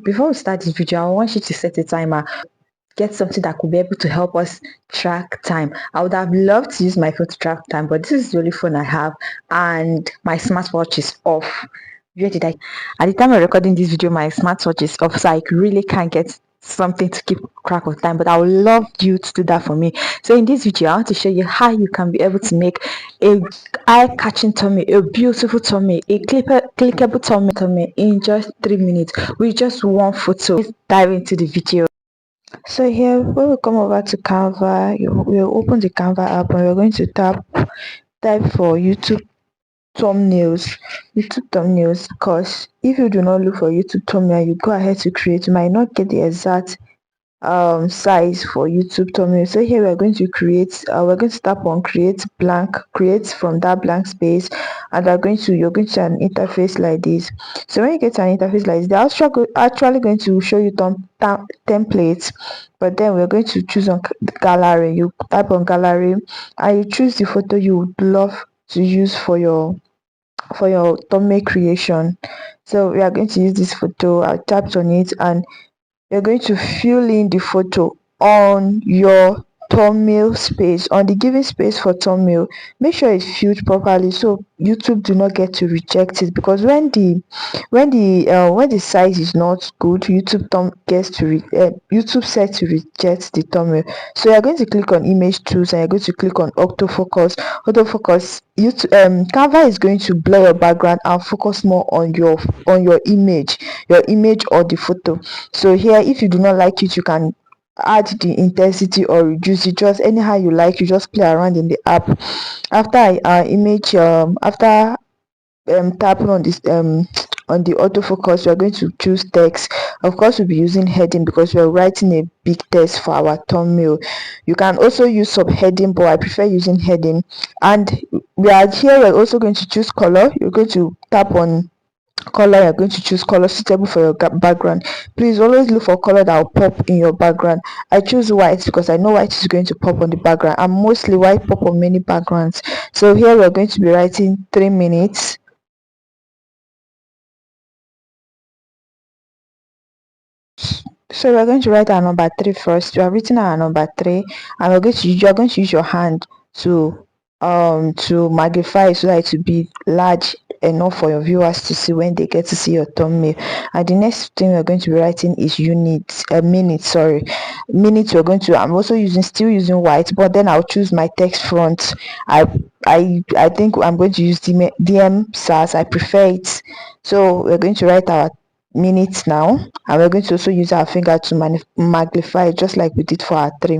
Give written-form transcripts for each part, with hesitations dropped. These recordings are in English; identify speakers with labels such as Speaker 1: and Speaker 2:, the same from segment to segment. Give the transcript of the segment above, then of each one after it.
Speaker 1: Before we start this video, I want you to set a timer. Get something that could be able to help us track time. I would have loved to use my phone to track time, but this is the only phone I have and my smartwatch is off. Where did I? At the time of recording this video, my smartwatch is off, so I really can't get something to keep track of time, but I would love you to do that for me. So in this video, I want to show you how you can be able to make a eye-catching tummy, a beautiful tummy, a clickable tummy in just 3 minutes with just one photo. Let's dive into the video. So here, when we come over to Canva, we'll open the Canva app and we're going to type for YouTube thumbnails. Because if you do not look for YouTube thumbnail, you go ahead to create, you might not get the exact size for YouTube thumbnail. So here we're going to create, we're going to tap on create from that blank space, and you're going to an interface like this. So when you get to an interface like this, they're actually going to show you templates, but then we're going to choose on gallery. You type on gallery and you choose the photo you would love to use for your thumbnail creation. So we are going to use this photo. I tapped on it and you're going to fill in the photo on your thumbnail space, on the given space for thumbnail. Make sure it's filled properly so YouTube do not get to reject it, because when the size is not good, YouTube said to reject the thumbnail. So you're going to click on image tools and you're going to click on autofocus. YouTube Canva is going to blur your background and focus more on your image or the photo. So here, if you do not like it, you can add the intensity or reduce it, just anyhow you like. You just play around in the app. After tapping on this on the autofocus, we are going to choose text. Of course, we'll be using heading because we're writing a big text for our thumbnail. You can also use subheading, but I prefer using heading. And we're also going to choose color. You're going to tap on color. You're going to choose color suitable for your background. Please always look for color that will pop in your background. I choose white because I know white is going to pop on the background, and mostly white pop on many backgrounds. So here we're going to be writing 3 minutes. So we're going to write our number 3 first. You have written our number 3, and you're going to use your hand to magnify it so that it will be large enough for your viewers to see when they get to see your thumbnail. And the next thing we're going to be writing is minutes. We're going to, I'm also still using white, but then I'll choose my text font. I think I'm going to use DM SAS. I prefer it. So we're going to write our minutes now, and we're going to also use our finger to magnify it, just like we did for our 3.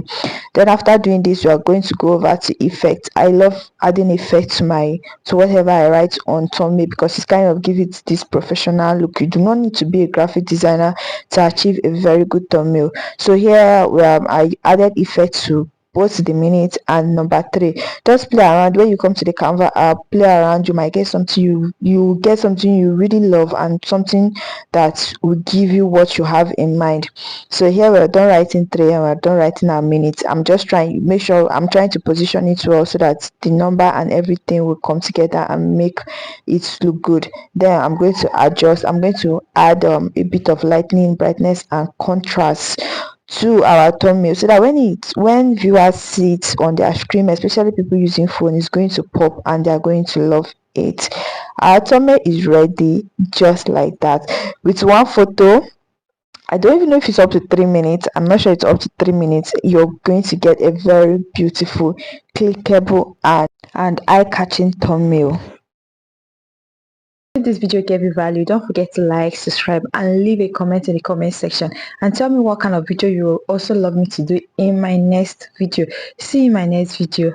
Speaker 1: Then after doing this, we are going to go over to effect. I love adding effect to whatever I write on thumbnail because it's kind of give it this professional look. You do not need to be a graphic designer to achieve a very good thumbnail. So here I added effect to both the minute and number 3. Just play around. When you come to the Canva app, play around. You might get something you get something you really love, and something that will give you what you have in mind. So here we're done writing 3 and we're done writing our minutes. I'm trying to position it well so that the number and everything will come together and make it look good. Then I'm going to adjust. I'm going to add a bit of lightning, brightness and contrast to our thumbnail so that when viewers see it on their screen, especially people using phone, it's going to pop and they're going to love it. Our thumbnail is ready just like that with one photo. I don't even know if it's up to 3 minutes. I'm not sure it's up to 3 minutes. You're going to get a very beautiful, clickable and eye-catching thumbnail. If this video gave you value, don't forget to like, subscribe and leave a comment in the comment section, and tell me what kind of video you will also love me to do in my next video. See you in my next video.